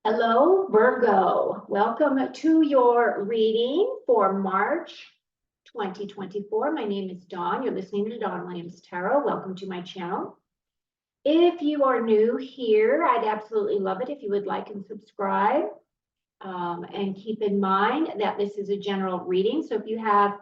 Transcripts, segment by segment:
Hello, Virgo. Welcome to your reading for March 2024. My name is Dawn. You're listening to Dawn Williams Tarot. Welcome to my channel. If you are new here, I'd absolutely love it if you would like and subscribe. And keep in mind that this is a general reading. So if you have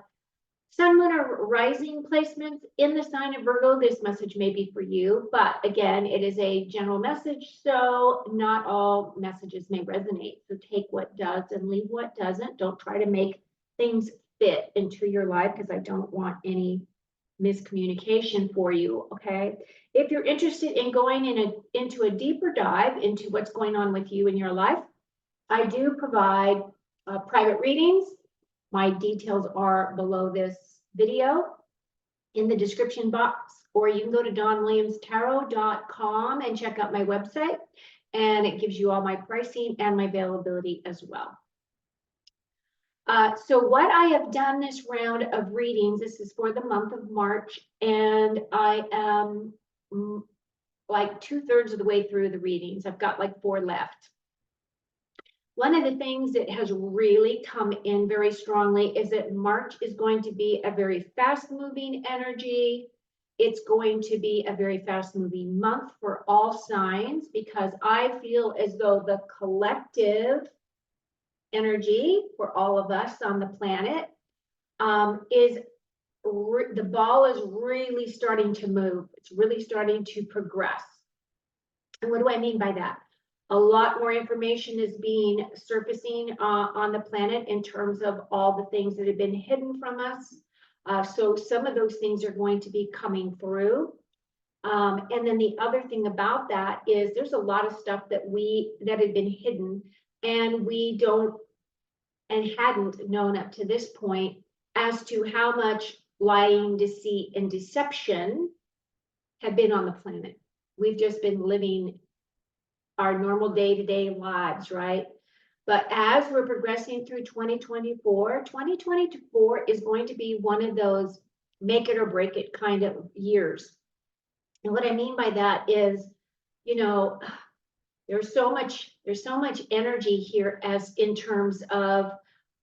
Sun, Moon, or Rising placements in the sign of Virgo, this message may be for you. But again, it is a general message, so not all messages may resonate. So take what does and leave what doesn't. Don't try to make things fit into your life because I don't want any miscommunication for you, okay? If you're interested in going into a deeper dive into what's going on with you in your life, I do provide private readings. My details are below this video in the description box, or you can go to dawnwilliamstarot.com and check out my website, and it gives you all my pricing and my availability as well. So what I have done this round of readings, this is for the month of March, and I am like 2/3 of the way through the readings. I've got like 4 left. One of the things that has really come in very strongly is that March is going to be a very fast-moving energy. It's going to be a very fast-moving month for all signs because I feel as though the collective energy for all of us on the planet the ball is really starting to move. It's really starting to progress. And what do I mean by that? A lot more information is being surfacing on the planet in terms of all the things that have been hidden from us. So some of those things are going to be coming through. And then the other thing about that is there's a lot of stuff that had been hidden and we don't and hadn't known up to this point as to how much lying, deceit, and deception have been on the planet. We've just been living our normal day-to-day lives, right? But as we're progressing through 2024 is going to be one of those make it or break it kind of years. And what I mean by that is, you know, there's so much energy here as in terms of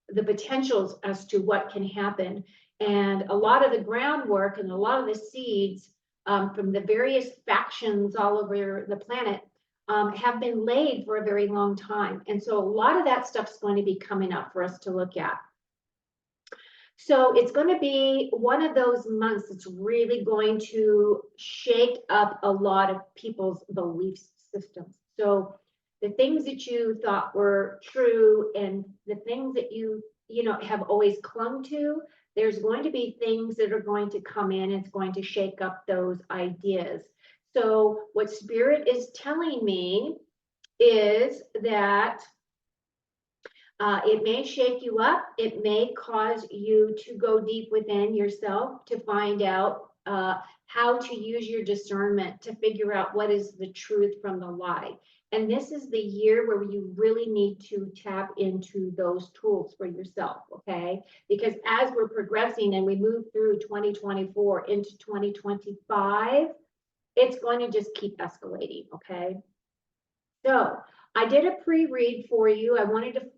the potentials as to what can happen. And a lot of the groundwork and a lot of the seeds from the various factions all over the planet have been laid for a very long time. And so a lot of that stuff is going to be coming up for us to look at. So it's going to be one of those months that's really going to shake up a lot of people's belief systems. So the things that you thought were true and the things that you have always clung to, there's going to be things that are going to come in. It's going to shake up those ideas. So what Spirit is telling me is that it may shake you up. It may cause you to go deep within yourself to find out how to use your discernment to figure out what is the truth from the lie. And this is the year where you really need to tap into those tools for yourself, okay? Because as we're progressing and we move through 2024 into 2025, it's going to just keep escalating, okay? So I did a pre-read for you. I wanted to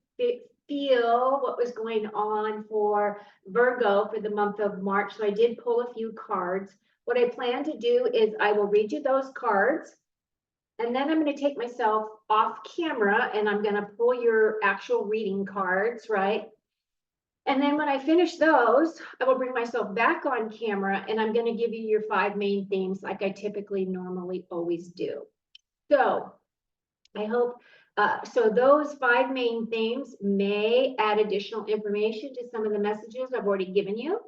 feel what was going on for Virgo for the month of March. So I did pull a few cards. What I plan to do is I will read you those cards, and then I'm going to take myself off camera and I'm going to pull your actual reading cards, right? And then when I finish those, I will bring myself back on camera and I'm going to give you your 5 main themes like I typically normally always do. So I hope, so those 5 main themes may add additional information to some of the messages I've already given you,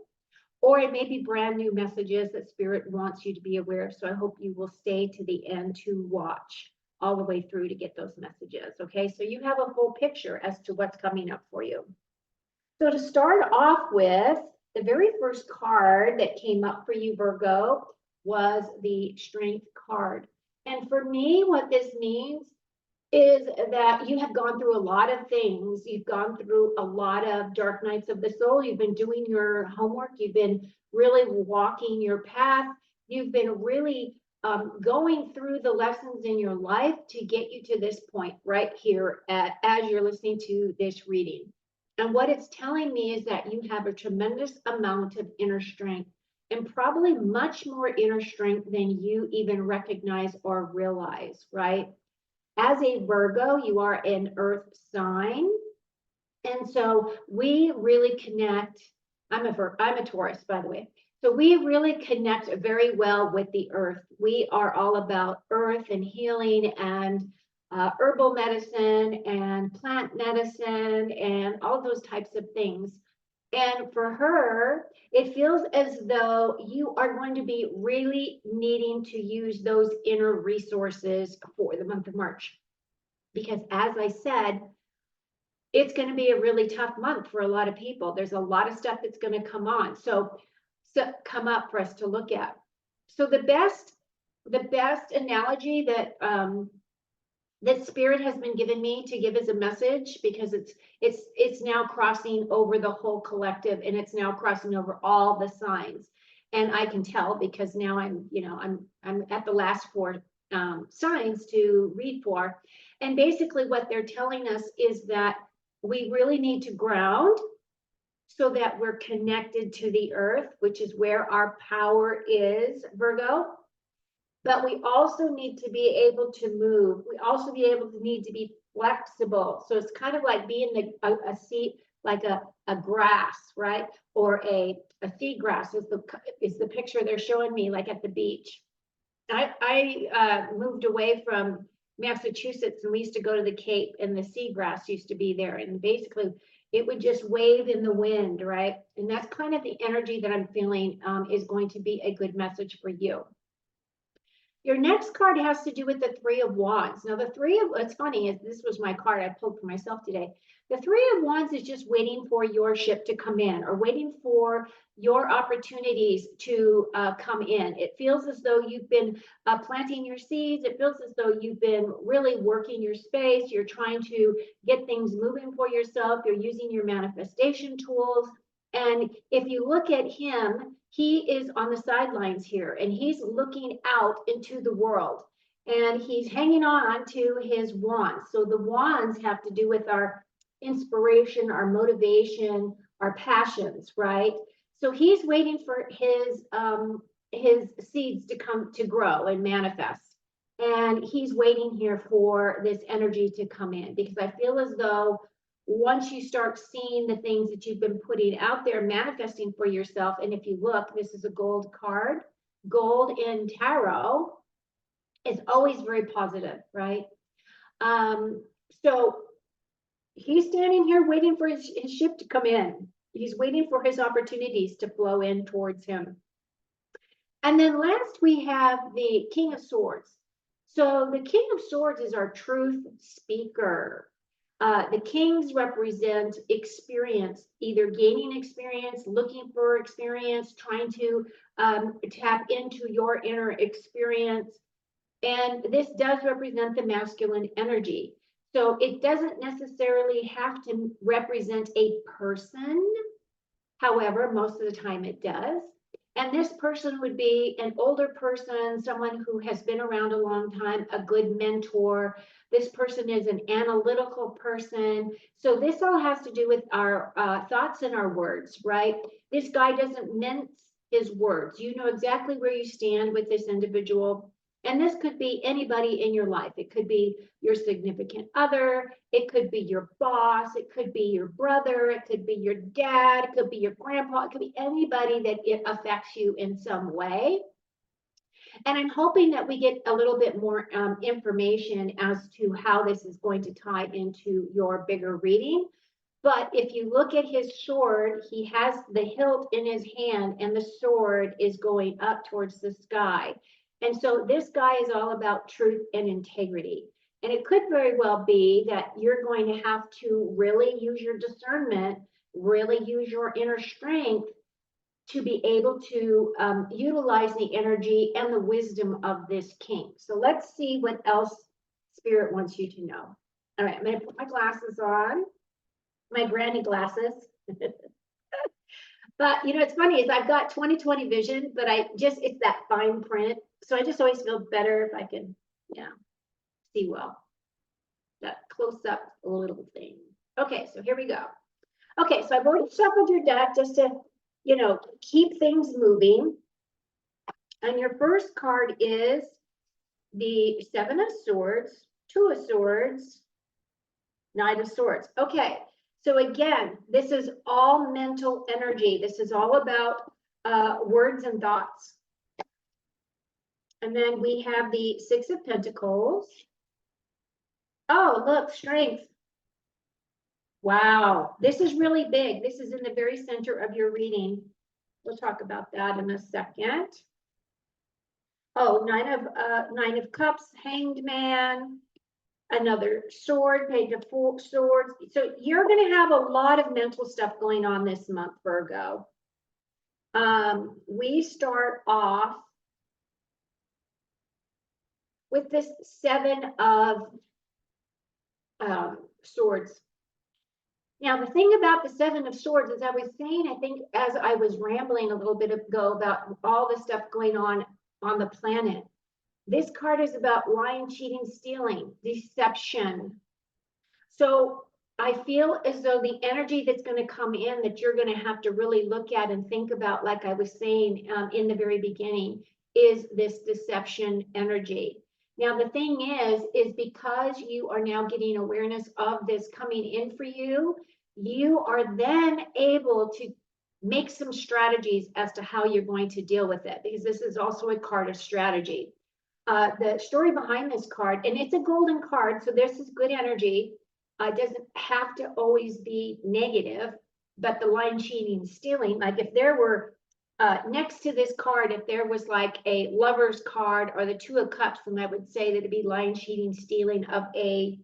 or it may be brand new messages that Spirit wants you to be aware of. So I hope you will stay to the end to watch all the way through to get those messages, okay? So you have a full picture as to what's coming up for you. So to start off with, the very first card that came up for you, Virgo, was the Strength card. And for me, what this means is that you have gone through a lot of things. You've gone through a lot of dark nights of the soul. You've been doing your homework. You've been really walking your path. You've been really going through the lessons in your life to get you to this point right here as you're listening to this reading. And what it's telling me is that you have a tremendous amount of inner strength, and probably much more inner strength than you even recognize or realize, right? As a Virgo, you are an earth sign. And so we really connect. I'm a Taurus, by the way. So we really connect very well with the earth. We are all about earth and healing and herbal medicine and plant medicine and all those types of things. And for her, it feels as though you are going to be really needing to use those inner resources for the month of March. Because as I said, it's going to be a really tough month for a lot of people. There's a lot of stuff that's going to come on. So come up for us to look at. So the best analogy that that Spirit has been given me to give as a message, because it's now crossing over the whole collective, and it's now crossing over all the signs. And I can tell because now I'm at the last 4 signs to read for. And basically what they're telling us is that we really need to ground so that we're connected to the earth, which is where our power is, Virgo. But we also need to be able to move. We also need to be flexible. So it's kind of like being a seat, like a grass, right? Or a seagrass is the picture they're showing me, like at the beach. I moved away from Massachusetts, and we used to go to the Cape, and the seagrass used to be there, and basically it would just wave in the wind, right? And that's kind of the energy that I'm feeling is going to be a good message for you. Your next card has to do with the Three of Wands. Now, it's funny, this was my card I pulled for myself today. The Three of Wands is just waiting for your ship to come in, or waiting for your opportunities to come in. It feels as though you've been planting your seeds. It feels as though you've been really working your space. You're trying to get things moving for yourself. You're using your manifestation tools. And if you look at him, he is on the sidelines here, and he's looking out into the world, and he's hanging on to his wands. So the wands have to do with our inspiration, our motivation, our passions, right? So he's waiting for his seeds to grow and manifest. And he's waiting here for this energy to come in, because I feel as though once you start seeing the things that you've been putting out there, manifesting for yourself, and if you look, this is a gold card. Gold in tarot is always very positive, right? So he's standing here waiting for his ship to come in. He's waiting for his opportunities to flow in towards him. And then last we have the King of Swords. So the King of Swords is our truth speaker. The kings represent experience, either gaining experience, looking for experience, trying to tap into your inner experience. And this does represent the masculine energy. So it doesn't necessarily have to represent a person. However, most of the time it does. And this person would be an older person, someone who has been around a long time, a good mentor. This person is an analytical person. So this all has to do with our thoughts and our words, right? This guy doesn't mince his words. You know exactly where you stand with this individual. And this could be anybody in your life. It could be your significant other. It could be your boss. It could be your brother. It could be your dad. It could be your grandpa. It could be anybody that it affects you in some way. And I'm hoping that we get a little bit more information as to how this is going to tie into your bigger reading. But if you look at his sword, he has the hilt in his hand, and the sword is going up towards the sky. And so this guy is all about truth and integrity. And it could very well be that you're going to have to really use your discernment, really use your inner strength to be able to utilize the energy and the wisdom of this king. So let's see what else Spirit wants you to know. All right, I'm going to put my glasses on, my granny glasses. But you know, it's funny is I've got 20/20 vision, but it's that fine print. So I just always feel better if I can, see well. That close up little thing. Okay, so here we go. Okay, so I've already shuffled your deck just to, keep things moving. And your first card is the Seven of Swords, Two of Swords, Knight of Swords. Okay, so again, this is all mental energy. This is all about words and thoughts. And then we have the Six of Pentacles. Oh, look, Strength. Wow, this is really big. This is in the very center of your reading. We'll talk about that in a second. Oh, Nine of Cups, Hanged Man, another sword, Page of Swords. So you're going to have a lot of mental stuff going on this month, Virgo. We start off with this Seven of Swords. Now, the thing about the Seven of Swords, as I was saying, I think as I was rambling a little bit ago about all the stuff going on the planet, this card is about lying, cheating, stealing, deception. So I feel as though the energy that's going to come in that you're going to have to really look at and think about, like I was saying in the very beginning, is this deception energy. Now, the thing is because you are now getting awareness of this coming in for you, you are then able to make some strategies as to how you're going to deal with it, because this is also a card of strategy. The story behind this card, and it's a golden card, so this is good energy. It doesn't have to always be negative, but the lying, cheating, stealing, like if there were next to this card, if there was like a Lover's card or the Two of Cups, then I would say that it'd be lying, cheating, stealing of a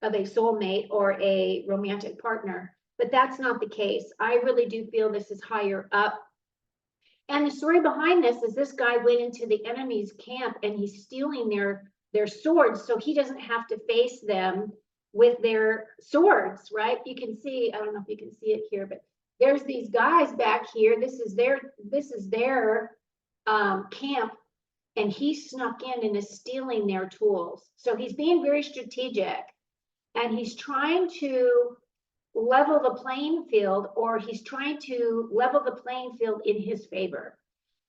soulmate or a romantic partner. But that's not the case. I really do feel this is higher up. And the story behind this is this guy went into the enemy's camp and he's stealing their swords so he doesn't have to face them with their swords, right? You can see, I don't know if you can see it here, but there's these guys back here. This is their camp, and he snuck in and is stealing their tools. So he's being very strategic, and he's trying to level the playing field, or he's trying to level the playing field in his favor.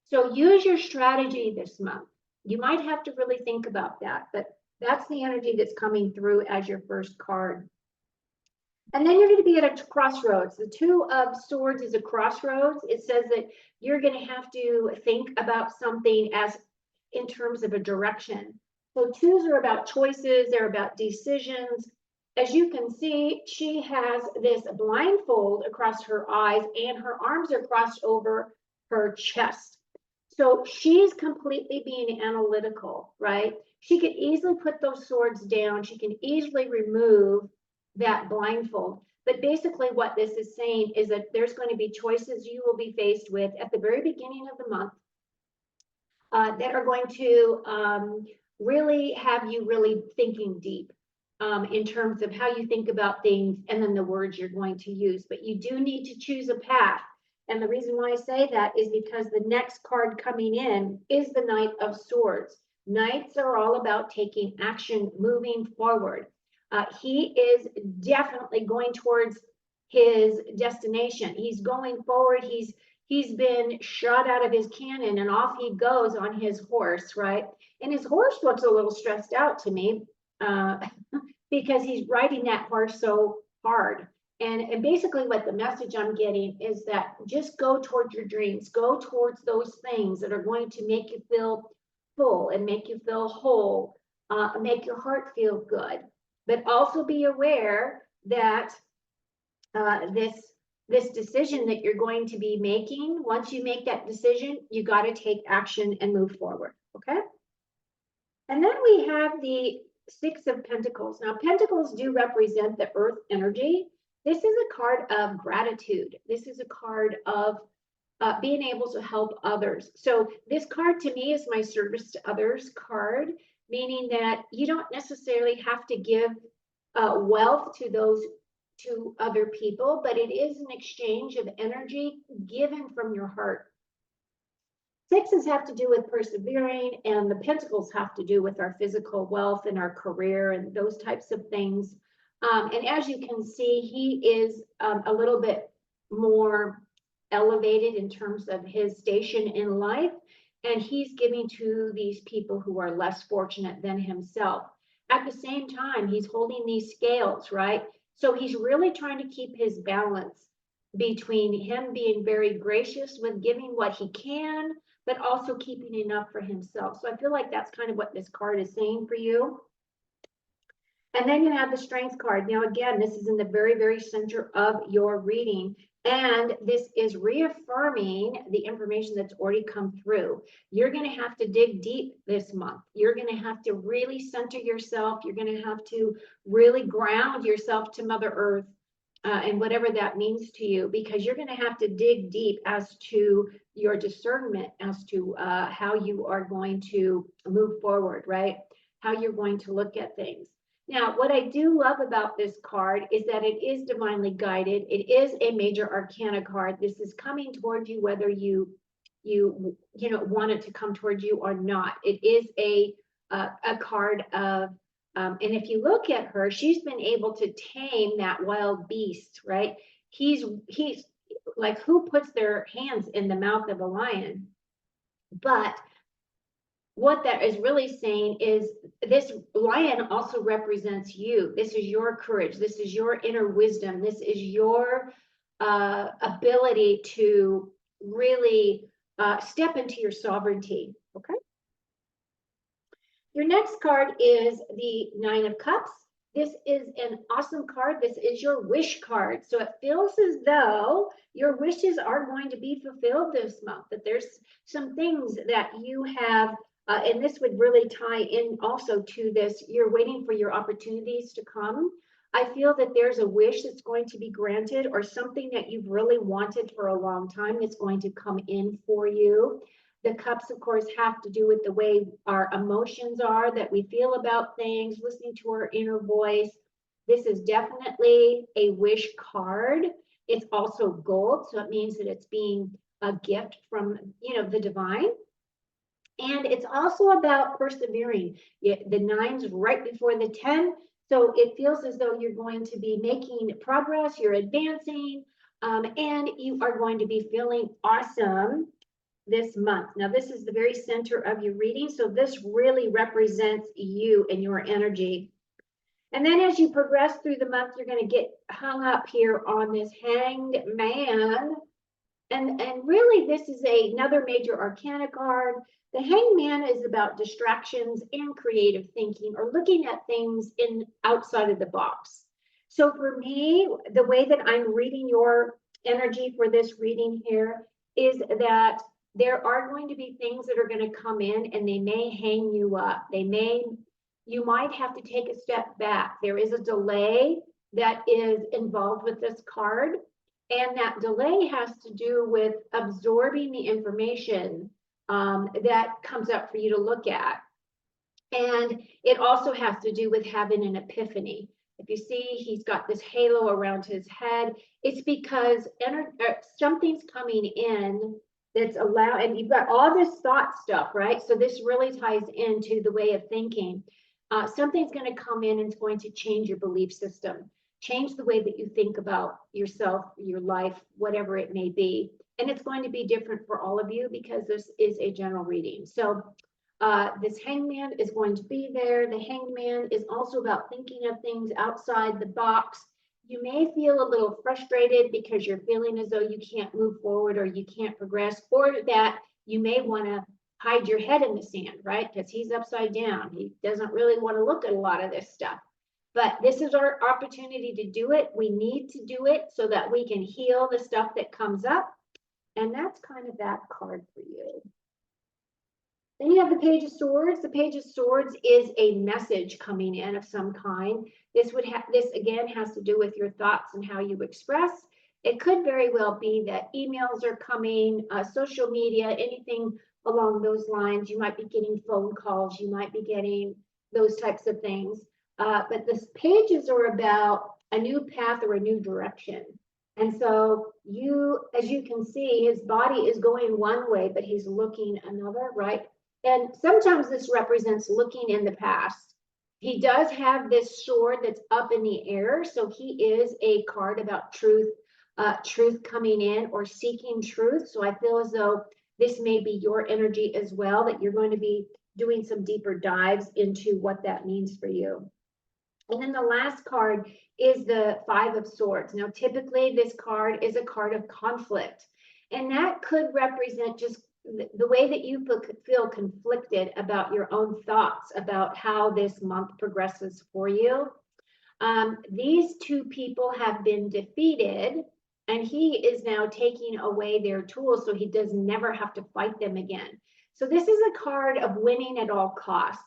So use your strategy this month. You might have to really think about that, but that's the energy that's coming through as your first card. And then you're going to be at a crossroads. The Two of Swords is a crossroads. It says that you're going to have to think about something as in terms of a direction. So twos are about choices. They're about decisions. As you can see, she has this blindfold across her eyes and her arms are crossed over her chest. So she's completely being analytical, right? She could easily put those swords down. She can easily remove that blindfold. But basically what this is saying is that there's going to be choices you will be faced with at the very beginning of the month that are going to really have you really thinking deep in terms of how you think about things and then the words you're going to use. But you do need to choose a path. And the reason why I say that is because the next card coming in is the Knight of Swords. Knights are all about taking action, moving forward. He is definitely going towards his destination. He's going forward. He's been shot out of his cannon and off he goes on his horse, right? And his horse looks a little stressed out to me because he's riding that horse so hard. And basically what the message I'm getting is that just go towards your dreams, go towards those things that are going to make you feel full and make you feel whole, make your heart feel good. But also be aware that this decision that you're going to be making, once you make that decision, you got to take action and move forward, okay? And then we have the Six of Pentacles. Now, Pentacles do represent the earth energy. This is a card of gratitude. This is a card of being able to help others. So this card to me is my service to others card, meaning that you don't necessarily have to give wealth to other people, but it is an exchange of energy given from your heart. Sixes have to do with persevering, and the pentacles have to do with our physical wealth and our career and those types of things. And as you can see, he is a little bit more elevated in terms of his station in life, and he's giving to these people who are less fortunate than himself. At the same time, he's holding these scales, right? So he's really trying to keep his balance between him being very gracious with giving what he can, but also keeping enough for himself. So I feel like that's kind of what this card is saying for you. And then you have the Strength card. Now, again, this is in the very, very center of your reading. And this is reaffirming the information that's already come through. You're going to have to dig deep this month. You're going to have to really center yourself. You're going to have to really ground yourself to Mother Earth. And whatever that means to you, because you're going to have to dig deep as to your discernment as to how you are going to move forward, right? How you're going to look at things. Now, what I do love about this card is that it is divinely guided. It is a major arcana card. This is coming towards you whether you want it to come towards you or not. It is a card of and if you look at her, she's been able to tame that wild beast, right? He's like, who puts their hands in the mouth of a lion? But what that is really saying is this lion also represents you. This is your courage. This is your inner wisdom. This is your ability to really step into your sovereignty, okay? Your next card is the Nine of Cups. This is an awesome card. This is your wish card. So it feels as though your wishes are going to be fulfilled this month, that there's some things that you have, and this would really tie in also to this, you're waiting for your opportunities to come. I feel that there's a wish that's going to be granted, or something that you've really wanted for a long time that's going to come in for you. The cups, of course, have to do with the way our emotions are, that we feel about things, listening to our inner voice. This is definitely a wish card. It's also gold, so it means that it's being a gift from, the divine. And it's also about persevering. The nine's right before the 10, so it feels as though you're going to be making progress, you're advancing, and you are going to be feeling awesome this month. Now, this is the very center of your reading, so this really represents you and your energy. And then as you progress through the month, you're going to get hung up here on this Hanged Man. And really, this is another major arcana card. The Hanged Man is about distractions and creative thinking, or looking at things outside of the box. So for me, the way that I'm reading your energy for this reading here is that there are going to be things that are going to come in, and they may hang you up. You might have to take a step back. There is a delay that is involved with this card, and that delay has to do with absorbing the information that comes up for you to look at. And it also has to do with having an epiphany. If you see, he's got this halo around his head. It's because something's coming in that's and you've got all this thought stuff, right? So this really ties into the way of thinking. Something's going to come in and it's going to change your belief system, change the way that you think about yourself, your life, whatever it may be. And it's going to be different for all of you because this is a general reading. So this hangman is going to be there. The hanged man is also about thinking of things outside the box. You may feel a little frustrated because you're feeling as though you can't move forward or you can't progress, or that you may want to hide your head in the sand, right? Because he's upside down. He doesn't really want to look at a lot of this stuff. But this is our opportunity to do it. We need to do it so that we can heal the stuff that comes up. And that's kind of that card for you. Then you have the Page of Swords. The Page of Swords is a message coming in of some kind. This again has to do with your thoughts and how you express. It could very well be that emails are coming, social media, anything along those lines. You might be getting phone calls. You might be getting those types of things. But the pages are about a new path or a new direction. And so as you can see, his body is going one way, but he's looking another, right? And sometimes this represents looking in the past. He does have this sword that's up in the air, so he is a card about truth, truth coming in or seeking truth. So I feel as though this may be your energy as well, that you're going to be doing some deeper dives into what that means for you. And then the last card is the Five of Swords. Now, typically this card is a card of conflict, and that could represent just the way that you feel conflicted about your own thoughts about how this month progresses for you. These two people have been defeated, and he is now taking away their tools so he does never have to fight them again. So this is a card of winning at all costs.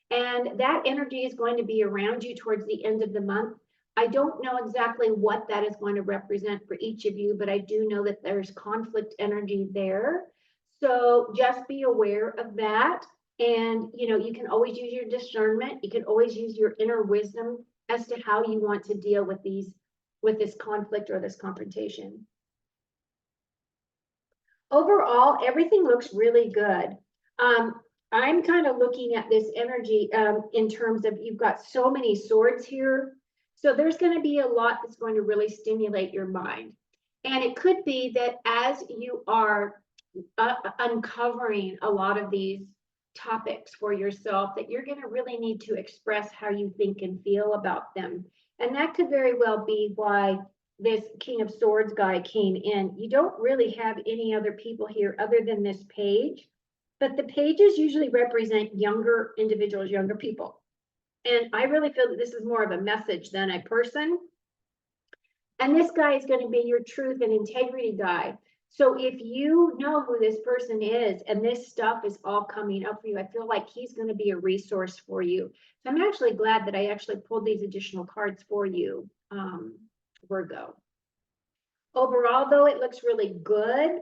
And that energy is going to be around you towards the end of the month. I don't know exactly what that is going to represent for each of you, but I do know that there's conflict energy there. So just be aware of that. And, you know, you can always use your discernment. You can always use your inner wisdom as to how you want to deal with this conflict or this confrontation. Overall, everything looks really good. I'm kind of looking at this energy in terms of you've got so many swords here. So there's going to be a lot that's going to really stimulate your mind. And it could be that as you are uncovering a lot of these topics for yourself, that you're going to really need to express how you think and feel about them. And that could very well be why this King of Swords guy came in. You don't really have any other people here other than this page. But the pages usually represent younger individuals, younger people. And I really feel that this is more of a message than a person. And this guy is going to be your truth and integrity guy. So if you know who this person is and this stuff is all coming up for you, I feel like he's going to be a resource for you. So I'm actually glad that I actually pulled these additional cards for you, Virgo. Overall, though, it looks really good.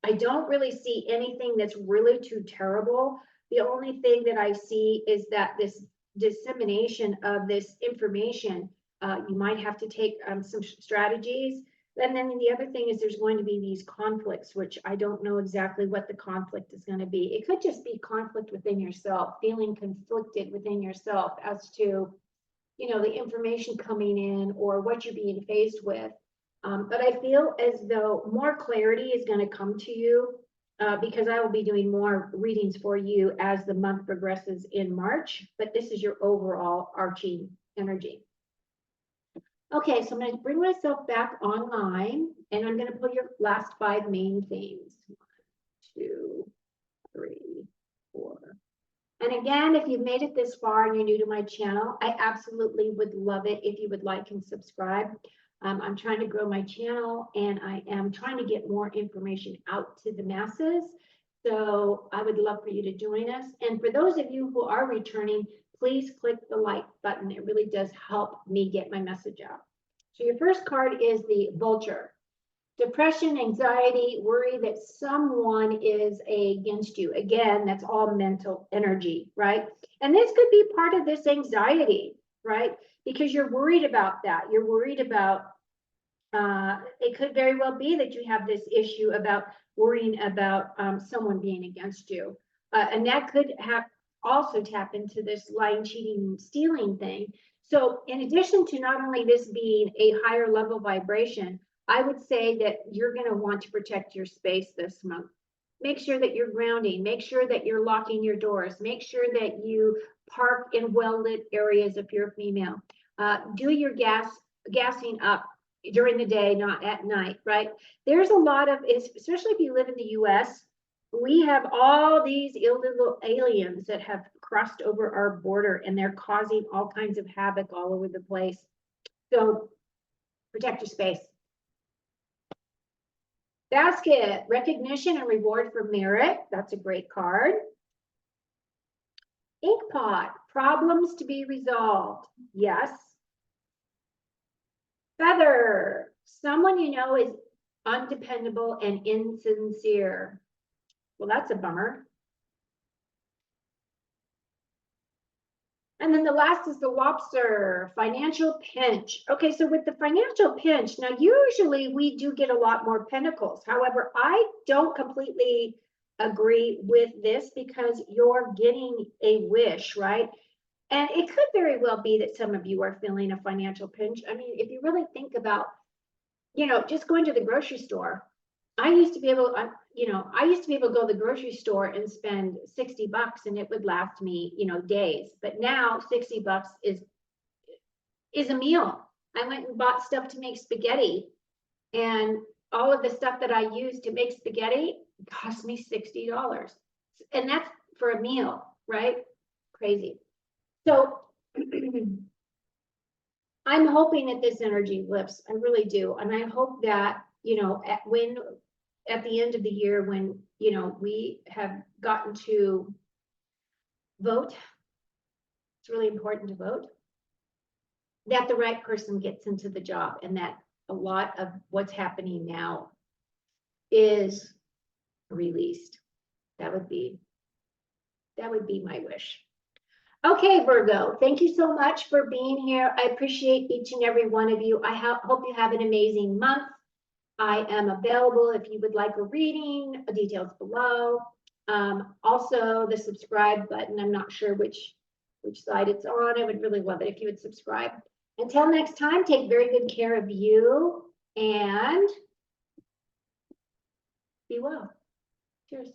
I don't really see anything that's really too terrible. The only thing that I see is that this dissemination of this information, you might have to take some strategies. And then the other thing is there's going to be these conflicts, which I don't know exactly what the conflict is going to be. It could just be conflict within yourself, feeling conflicted within yourself as to, you know, the information coming in or what you're being faced with. But I feel as though more clarity is going to come to you because I will be doing more readings for you as the month progresses in March. But this is your overall arching energy. Okay, so I'm going to bring myself back online, and I'm going to pull your last 5 main themes. 1, 2, 3, 4. And again, if you've made it this far and you're new to my channel, I absolutely would love it if you would like and subscribe. I'm trying to grow my channel, and I am trying to get more information out to the masses. So I would love for you to join us. And for those of you who are returning, please click the like button. It really does help me get my message out. So your first card is the Vulture. Depression, anxiety, worry that someone is against you. Again, that's all mental energy, right? And this could be part of this anxiety, right? Because you're worried about that. You're worried about, it could very well be that you have this issue about worrying about someone being against you. And that could have also tap into this lying, cheating, stealing thing. So in addition to not only this being a higher level vibration, I would say that you're going to want to protect your space this month. Make sure that you're grounding. Make sure that you're locking your doors. Make sure that you park in well-lit areas if you're a female. Do your gassing up during the day, not at night, right? There's a lot of, especially if you live in the US, we have all these illegal aliens that have crossed over our border, and they're causing all kinds of havoc all over the place. So protect your space. Basket, recognition and reward for merit. That's a great card. Inkpot, problems to be resolved. Yes. Feather, someone you know is undependable and insincere. Well, that's a bummer. And then the last is the lobster, financial pinch. Okay, so with the financial pinch, now usually we do get a lot more pentacles. However, I don't completely agree with this because you're getting a wish, right? And it could very well be that some of you are feeling a financial pinch. I mean, if you really think about, just going to the grocery store. I used to be able to go to the grocery store and spend $60 and it would last me, days. But now $60 is a meal. I went and bought stuff to make spaghetti, and all of the stuff that I use to make spaghetti cost me $60. And that's for a meal, right? Crazy. So I'm hoping that this energy lifts. I really do. And I hope that, at the end of the year, when, we have gotten to vote, it's really important to vote, that the right person gets into the job, and that a lot of what's happening now is released. That would be my wish. Okay, Virgo, thank you so much for being here. I appreciate each and every one of you. I hope you have an amazing month. I am available if you would like a reading, details below. Also, the subscribe button, I'm not sure which side it's on. I would really love it if you would subscribe. Until next time, take very good care of you and be well. Cheers.